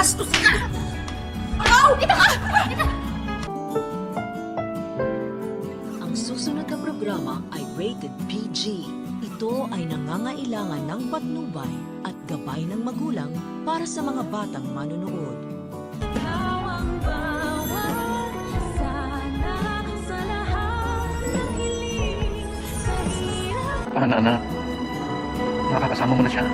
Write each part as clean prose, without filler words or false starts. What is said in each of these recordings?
Bastos ka! Oh! Dito ka! Ang susunod na programa ay rated PG. Ito ay nangangailangan ng patnubay at gabay ng magulang para sa mga batang manonood. Paano na? Nakakasama mo na siya.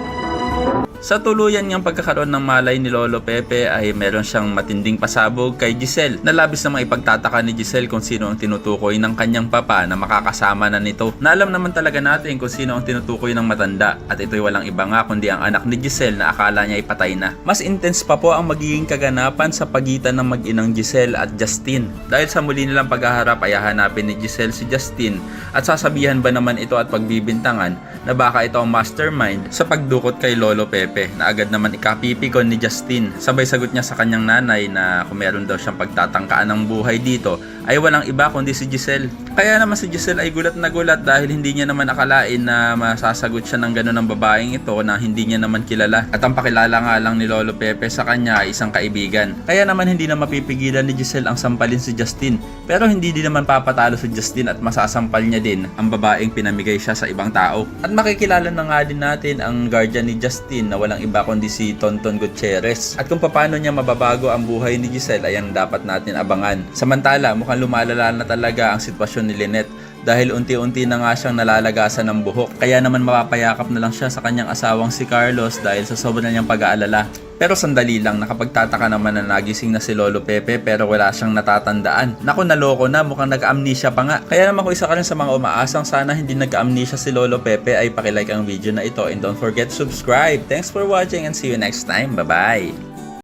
Sa tuluyan niyang pagkakaroon ng malay ni Lolo Pepe ay meron siyang matinding pasabog kay Giselle na labis namang ipagtataka ni Giselle kung sino ang tinutukoy ng kanyang papa na makakasama na nito. Na alam naman talaga natin kung sino ang tinutukoy ng matanda at ito'y walang iba nga kundi ang anak ni Giselle na akala niya ay patay na. Mas intense pa po ang magiging kaganapan sa pagitan ng mag-inang Giselle at Justin. Dahil sa muli nilang paghaharap ay hahanapin ni Giselle si Justin at sasabihan ba naman ito at pagbibintangan na baka ito ang mastermind sa pagdukot kay Lolo Pepe na agad naman ikapipikon ni Justin. Sabay sagot niya sa kanyang nanay na kung meron daw siyang pagtatangkaan ng buhay dito ay walang iba kundi si Giselle. Kaya naman si Giselle ay gulat na gulat dahil hindi niya naman akalain na masasagot siya ng gano'n ng babaeng ito na hindi niya naman kilala. At ang pakilala nga lang ni Lolo Pepe sa kanya ay isang kaibigan. Kaya naman hindi na mapipigilan ni Giselle ang sampalin si Justin. Pero hindi din naman papatalo si Justin at masasampal niya din ang babaeng pinamigay siya sa ibang tao. At makikilala na nga din natin ang guardian ni Justin na walang iba kundi si Tonton Gutierrez. At kung paano niya mababago ang buhay ni Giselle ay ang dapat natin abangan. Samantala, mukhang lumalala na talaga ang sitwasyon ni Lynette dahil unti-unti na nga siyang nalalagasan ng buhok. Kaya naman mapapayakap na lang siya sa kanyang asawang si Carlos dahil sa sobrang niyang pag-aalala. Pero sandali lang, nakapagtataka naman na nagising na si Lolo Pepe pero wala siyang natatandaan. Naku, naloko na, mukhang nag-amnesia pa nga. Kaya naman kung isa ka rin sa mga umaasang sana hindi nag-amnesia si Lolo Pepe ay pakilike ang video na ito and don't forget to subscribe. Thanks for watching and see you next time. Bye-bye!